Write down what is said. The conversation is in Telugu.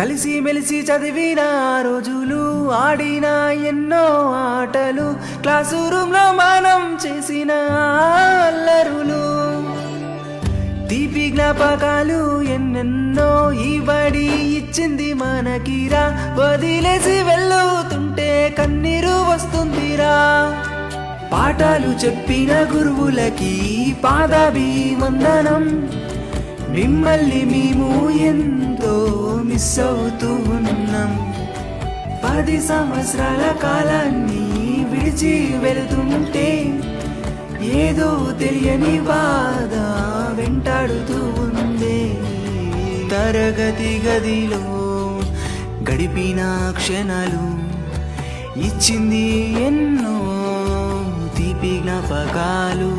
కలిసి మెలిసి చదివిన రోజులు, ఆడిన ఎన్నో ఆటలు, క్లాసు రూమ్ లో మనం చేసిన అల్లరులు, తీపి జ్ఞాపకాలు ఎన్నెన్నో ఈ బడి ఇచ్చింది మనకిరా. వదిలేసి వెళ్ళుతుంటే కన్నీరు వస్తుందిరా. పాఠాలు చెప్పిన గురువులకి పాదాభివందనం. మిమ్మల్ని మేము ఎంతో మిస్ అవుతూ ఉన్నాం. 10 సంవత్సరాల కాలాన్ని విడిచి వెళుతుంటే ఏదో తెలియని బాధ వెంటాడుతూ ఉందే. తరగతి గదిలో గడిపిన క్షణాలు ఇచ్చింది ఎన్నో తీపి జ్ఞాపకాలు.